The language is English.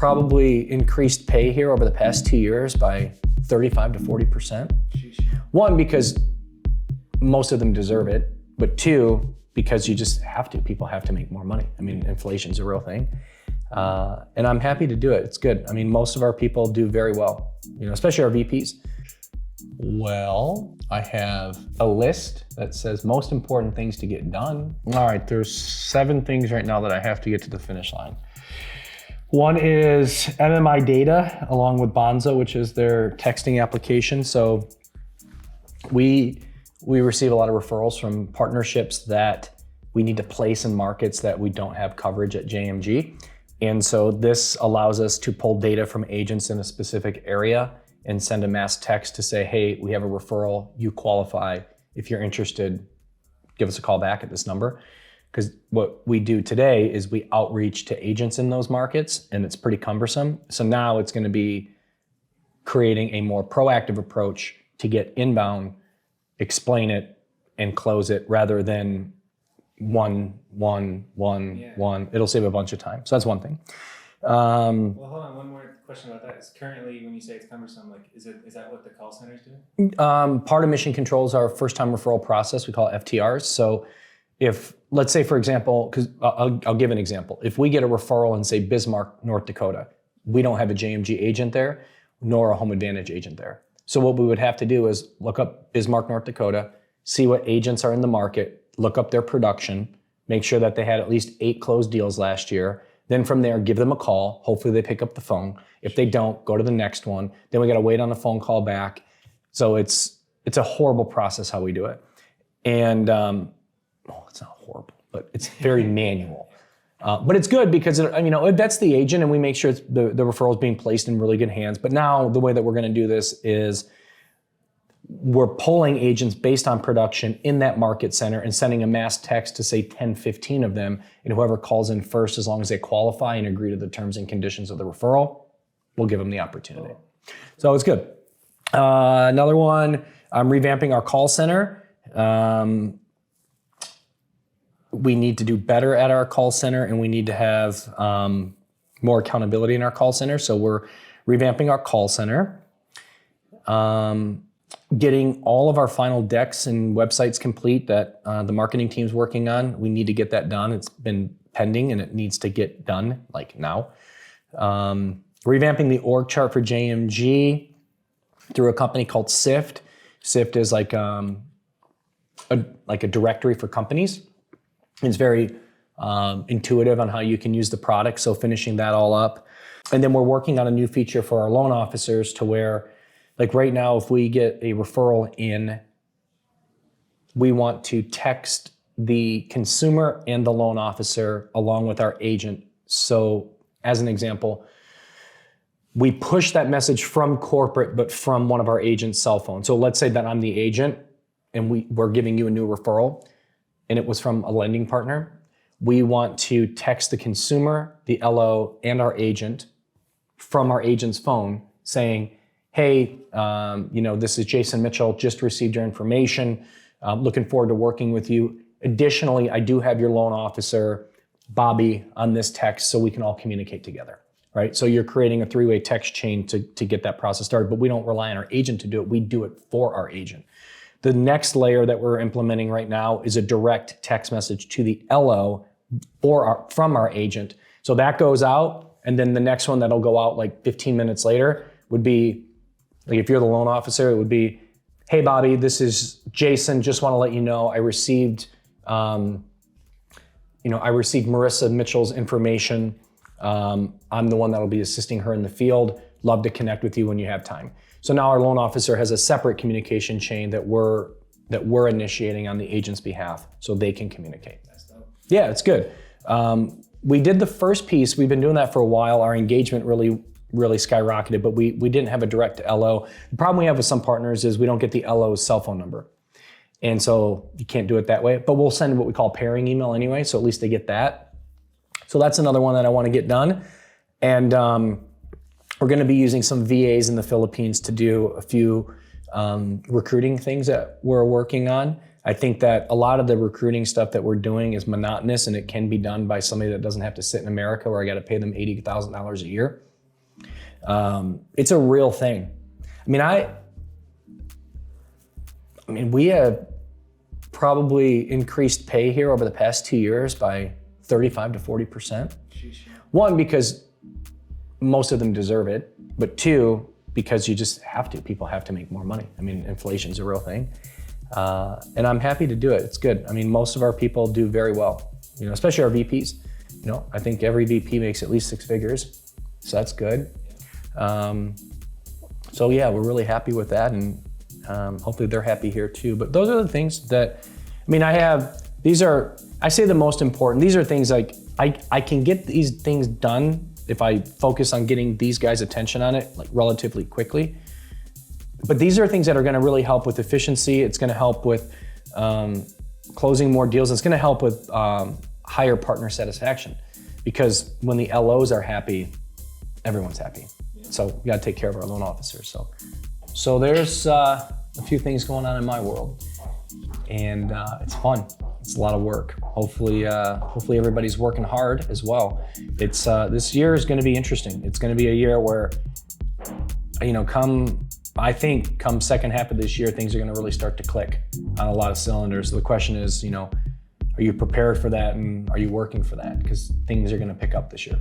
probably increased pay here over the past 2 years by 35 to 40%. One, because most of them deserve it, but two, because you just have to. People have to make more money. I mean, inflation's a real thing. And I'm happy to do it. It's good. I mean, most of our people do very well, especially our VPs. Well, I have a list that says most important things to get done. All right, there's 7 things right now that I have to get to the finish line. One is MMI data along with Bonzo, which is their texting application. So we receive a lot of referrals from partnerships that we need to place in markets that we don't have coverage at JMG. And so this allows us to pull data from agents in a specific area and send a mass text to say, hey, we have a referral, you qualify. If you're interested, give us a call back at this number. Because what we do today is we outreach to agents in those markets, and it's pretty cumbersome. So now it's going to be creating a more proactive approach to get inbound, explain it, and close it rather than one. It'll save a bunch of time. So that's one thing. Well, hold on, one more question about that. Is currently, when you say it's cumbersome, like, is that what the call center's doing? Part of mission control is our first time referral process. We call it FTRs. So if, let's say for example, because I'll give an example. If we get a referral in say Bismarck, North Dakota, we don't have a JMG agent there, nor a Home Advantage agent there. So what we would have to do is look up Bismarck, North Dakota, see what agents are in the market, look up their production, make sure that they had at least 8 closed deals last year. Then from there, give them a call. Hopefully they pick up the phone. If they don't, go to the next one. Then we got to wait on a phone call back. So it's a horrible process how we do it. And it's not horrible, but it's very manual. But it's good because it vets the agent and we make sure the referral is being placed in really good hands. But now the way that we're going to do this is we're pulling agents based on production in that market center and sending a mass text to say 10, 15 of them. And whoever calls in first, as long as they qualify and agree to the terms and conditions of the referral, we'll give them the opportunity. So it's good. Another one, I'm revamping our call center. We need to do better at our call center and we need to have more accountability in our call center. So we're revamping our call center. Getting all of our final decks and websites complete that the marketing team's working on. We need to get that done. It's been pending and it needs to get done like now. Revamping the org chart for JMG through a company called Sift. Sift is like a directory for companies. It's very intuitive on how you can use the product. So finishing that all up. And then we're working on a new feature for our loan officers to where, like right now, if we get a referral in, we want to text the consumer and the loan officer along with our agent. So as an example, we push that message from corporate, but from one of our agent's cell phones. So let's say that I'm the agent and we're giving you a new referral and it was from a lending partner. We want to text the consumer, the LO, and our agent from our agent's phone saying, hey, this is Jason Mitchell, just received your information. Looking forward to working with you. Additionally, I do have your loan officer, Bobby, on this text so we can all communicate together, right? So you're creating a 3-way text chain to get that process started, but we don't rely on our agent to do it. We do it for our agent. The next layer that we're implementing right now is a direct text message to the LO from our agent. So that goes out, and then the next one that'll go out like 15 minutes later would be, like if you're the loan officer, it would be, hey Bobby, this is Jason. Just want to let you know I received Marissa Mitchell's information. I'm the one that'll be assisting her in the field. Love to connect with you when you have time. So now our loan officer has a separate communication chain that we're initiating on the agent's behalf so they can communicate. That's dope. Yeah, it's good. We did the first piece. We've been doing that for a while. Our engagement really skyrocketed, but we didn't have a direct LO. The problem we have with some partners is we don't get the LO's cell phone number. And so you can't do it that way, but we'll send what we call pairing email anyway, so at least they get that. So that's another one that I want to get done. And we're going to be using some VAs in the Philippines to do a few recruiting things that we're working on. I think that a lot of the recruiting stuff that we're doing is monotonous and it can be done by somebody that doesn't have to sit in America where I got to pay them $80,000 a year. It's a real thing. I mean, we have probably increased pay here over the past 2 years by 35 to 40%. One, because most of them deserve it, but two, because you just have to. People have to make more money. Inflation's a real thing. And I'm happy to do it. It's good. Most of our people do very well, especially our VPs. I think every VP makes at least 6 figures, so that's good. So yeah, we're really happy with that, and hopefully they're happy here too. But those are the things that, I say the most important. These are things like, I can get these things done if I focus on getting these guys' attention on it, like relatively quickly. But these are things that are gonna really help with efficiency. It's gonna help with closing more deals. It's gonna help with higher partner satisfaction, because when the LOs are happy, everyone's happy. So we gotta take care of our loan officers. So there's a few things going on in my world, and it's fun. It's a lot of work. Hopefully everybody's working hard as well. It's this year is gonna be interesting. It's gonna be a year where, come second half of this year, things are gonna really start to click on a lot of cylinders. So the question is, are you prepared for that, and are you working for that? Because things are gonna pick up this year.